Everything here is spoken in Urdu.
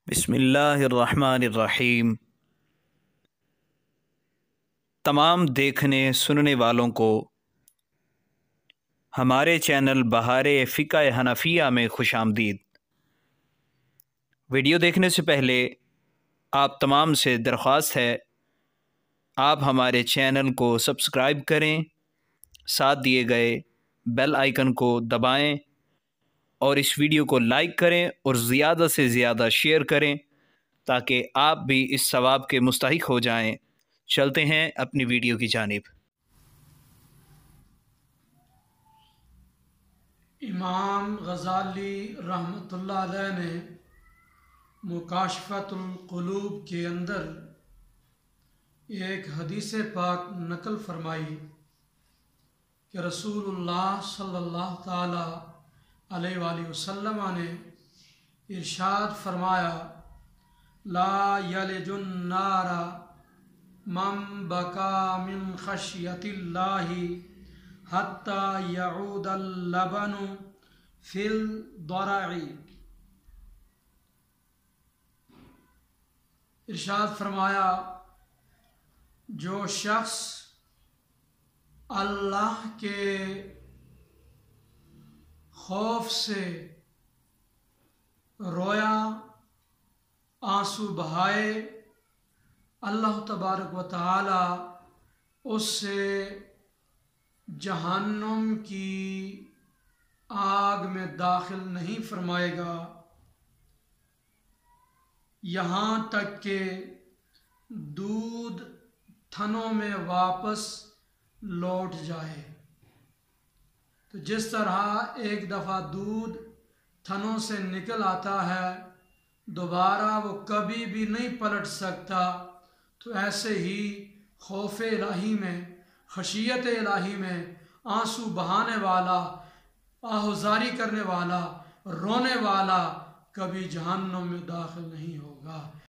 بسم اللہ الرحمن الرحیم۔ تمام دیکھنے سننے والوں کو ہمارے چینل بہار فقہ حنفیہ میں خوش آمدید۔ ویڈیو دیکھنے سے پہلے آپ تمام سے درخواست ہے آپ ہمارے چینل کو سبسکرائب کریں، ساتھ دیے گئے بیل آئیکن کو دبائیں اور اس ویڈیو کو لائک کریں اور زیادہ سے زیادہ شیئر کریں تاکہ آپ بھی اس ثواب کے مستحق ہو جائیں۔ چلتے ہیں اپنی ویڈیو کی جانب۔ امام غزالی رحمۃ اللہ علیہ نے مکاشفۃ القلوب کے اندر ایک حدیث پاک نقل فرمائی کہ رسول اللہ صلی اللہ تعالی علیہ وآلہ وسلم نے ارشاد فرمایا، لا یلج النار من بکا من خشیت اللہ حتی یعود اللبن فی الضرع۔ ارشاد فرمایا، جو شخص اللہ کے خوف سے رویا، آنسو بہائے، اللہ تبارک و تعالی اس سے جہنم کی آگ میں داخل نہیں فرمائے گا یہاں تک کہ دودھ تھنوں میں واپس لوٹ جائے۔ تو جس طرح ایک دفعہ دودھ تھنوں سے نکل آتا ہے دوبارہ وہ کبھی بھی نہیں پلٹ سکتا، تو ایسے ہی خوف الہی میں، خشیت الہی میں آنسو بہانے والا، آہوزاری کرنے والا، رونے والا کبھی جہنم میں داخل نہیں ہوگا۔